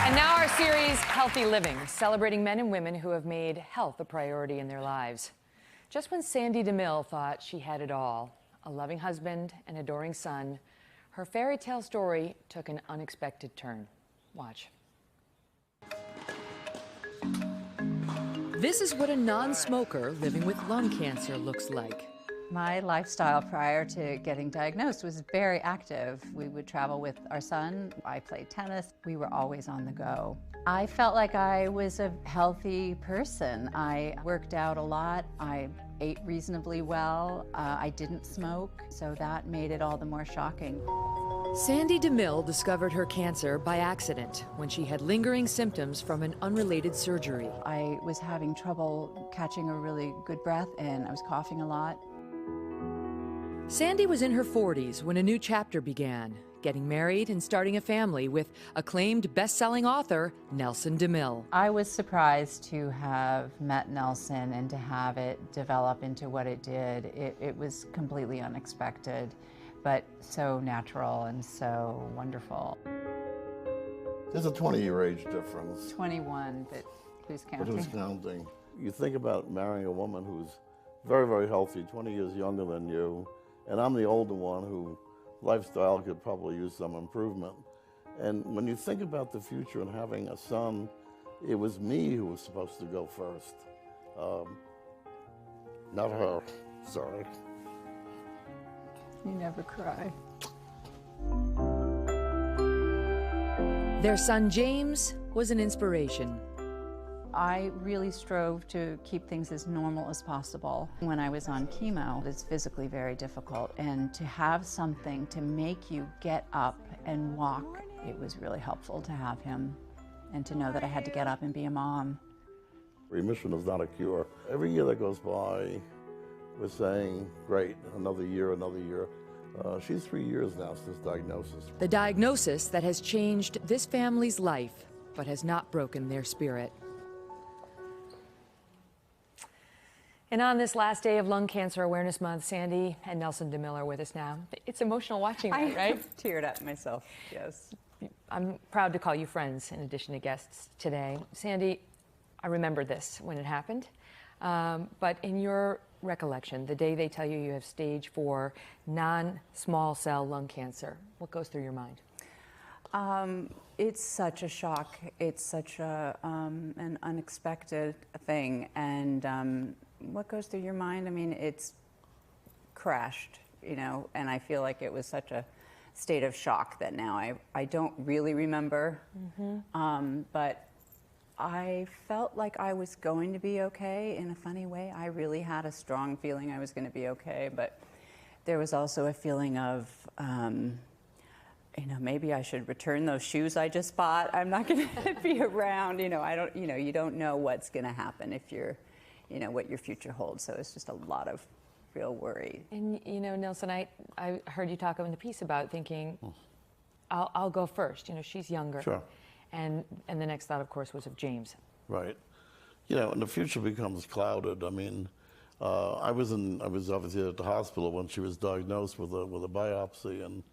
And now our series, Healthy Living, celebrating men and women who have made health a priority in their lives. Just when Sandy DeMille thought she had it all, a loving husband, an adoring son, her fairy tale story took an unexpected turn. Watch. This is what a non-smoker living with lung cancer looks like. My lifestyle prior to getting diagnosed was very active. We would travel with our son. I played tennis. We were always on the go. I felt like I was a healthy person. I worked out a lot. I ate reasonably well. I didn't smoke, so that made it all the more shocking. Sandy DeMille discovered her cancer by accident when she had lingering symptoms from an unrelated surgery. I was having trouble catching a really good breath, and I was coughing a lot. Sandy was in her 40s when a new chapter began, getting married and starting a family with acclaimed best-selling author Nelson DeMille. I was surprised to have met Nelson and to have it develop into what it did. It was completely unexpected, but so natural and so wonderful. There's a 20-year age difference. 21, but who's counting? But who's counting? You think about marrying a woman who's very, very healthy, 20 years younger than you, and I'm the older one who lifestyle could probably use some improvement. And when you think about the future and having a son, it was me who was supposed to go first. Not her, sorry. You never cry. Their son James was an inspiration. I really strove to keep things as normal as possible. When I was on chemo, it's physically very difficult, and to have something to make you get up and walk, it was really helpful to have him and to know that I had to get up and be a mom. Remission is not a cure. Every year that goes by, we're saying, great, another year, another year. She's 3 years now since diagnosis. The diagnosis that has changed this family's life, but has not broken their spirit. And on this last day of Lung Cancer Awareness Month, Sandy and Nelson DeMille are with us now. It's emotional watching that, right? I teared up myself, yes. I'm proud to call you friends in addition to guests today. Sandy, I remember this when it happened, but in your recollection, the day they tell you you have stage 4 non-small cell lung cancer, what goes through your mind? It's such a shock. It's such an unexpected thing, and what goes through your mind? I mean, it's crashed, you know, and I feel like it was such a state of shock that now I don't really remember, but I felt like I was going to be okay in a funny way. I really had a strong feeling I was going to be okay, but there was also a feeling of, you know, maybe I should return those shoes I just bought. I'm not going to be around. You know, you don't know what's going to happen if you're, you know, what your future holds. So it's just a lot of real worry. And, you know, Nelson, I heard you talk in the piece about thinking, I'll go first. You know, she's younger. Sure. And the next thought, of course, was of James. Right. You know, and the future becomes clouded. I mean, I was obviously at the hospital when she was diagnosed with a biopsy, and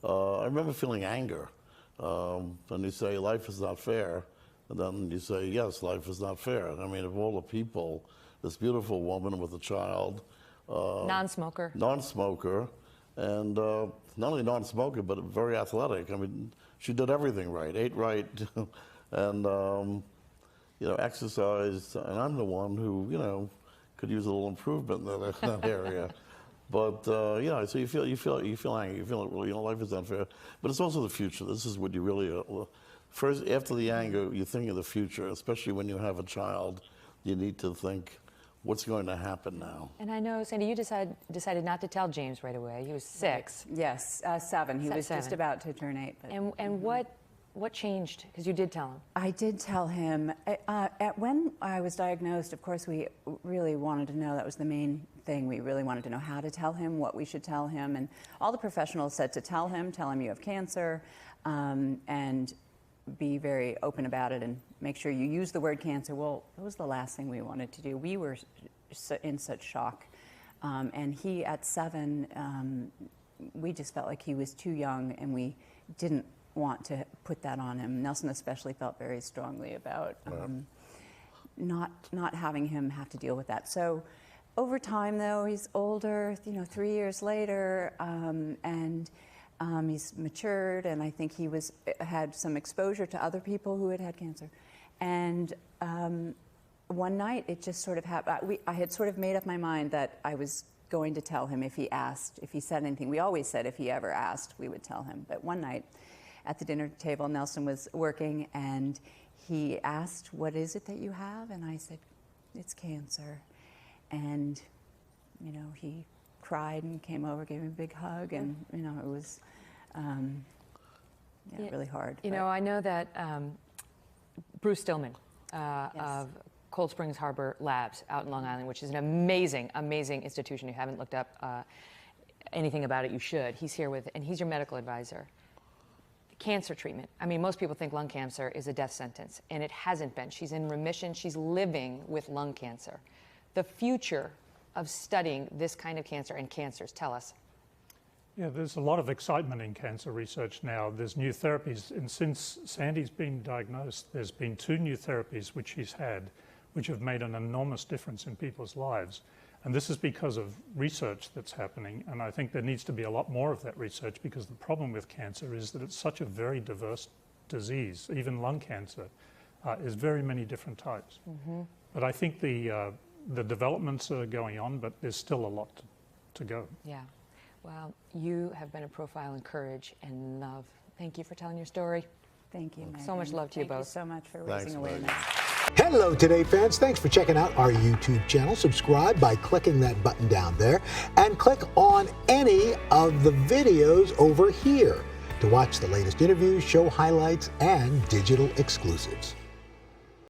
I remember feeling anger. And you say, life is not fair. And then you say, yes, life is not fair. I mean, of all the people, this beautiful woman with a child. Non-smoker. Non-smoker. And not only non-smoker, but very athletic. I mean, she did everything right, ate right, and, you know, exercised. And I'm the one who, you know, could use a little improvement in that area. But you know, so you feel angry. You feel, well, you know, life is unfair. But it's also the future. This is what you really first. After the anger, you think of the future. Especially when you have a child, you need to think, what's going to happen now? And I know, Sandy, you decided not to tell James right away. He was 6. Right. Yes, 7. He was 7. just about to turn 8. But, and what changed? Because you did tell him. I did tell him. When I was diagnosed, of course, we really wanted to know. That was the main thing. We really wanted to know how to tell him, what we should tell him. And all the professionals said to tell him you have cancer, and be very open about it and make sure you use the word cancer. Well, that was the last thing we wanted to do. We were in such shock. And he, at 7, we just felt like he was too young, and we didn't want to put that on him. Nelson especially felt very strongly about not having him have to deal with that. So over time, though, he's older, 3 years later, and he's matured, and I think he had some exposure to other people who had had cancer. And one night, it just sort of happened. I had sort of made up my mind that I was going to tell him if he asked, if he said anything. We always said if he ever asked, we would tell him. But one night at the dinner table, Nelson was working, and he asked, "What is it that you have?" And I said, "It's cancer." And, he cried and came over, gave me a big hug, and, it was really hard. I know that Bruce Stillman Yes. of Cold Springs Harbor Labs out in Long Island, which is an amazing, amazing institution. If you haven't looked up anything about it, you should. He's here and he's your medical advisor. Cancer treatment. I mean, most people think lung cancer is a death sentence, and it hasn't been. She's in remission. She's living with lung cancer. The future of studying this kind of cancer and cancers, tell us. Yeah, there's a lot of excitement in cancer research now. There's new therapies, and since Sandy's been diagnosed, there's been 2 new therapies which she's had, which have made an enormous difference in people's lives. And this is because of research that's happening, and I think there needs to be a lot more of that research, because the problem with cancer is that it's such a very diverse disease. Even lung cancer is very many different types. Mm-hmm. But I think the developments are going on, but there's still a lot to go. Yeah. Well, you have been a profile in courage and love. Thank you for telling your story. Thank you, Megyn. So much love to you both. Thank you so much for Thanks, raising awareness. Hello, Today fans. Thanks for checking out our YouTube channel. Subscribe by clicking that button down there and click on any of the videos over here to watch the latest interviews, show highlights, and digital exclusives.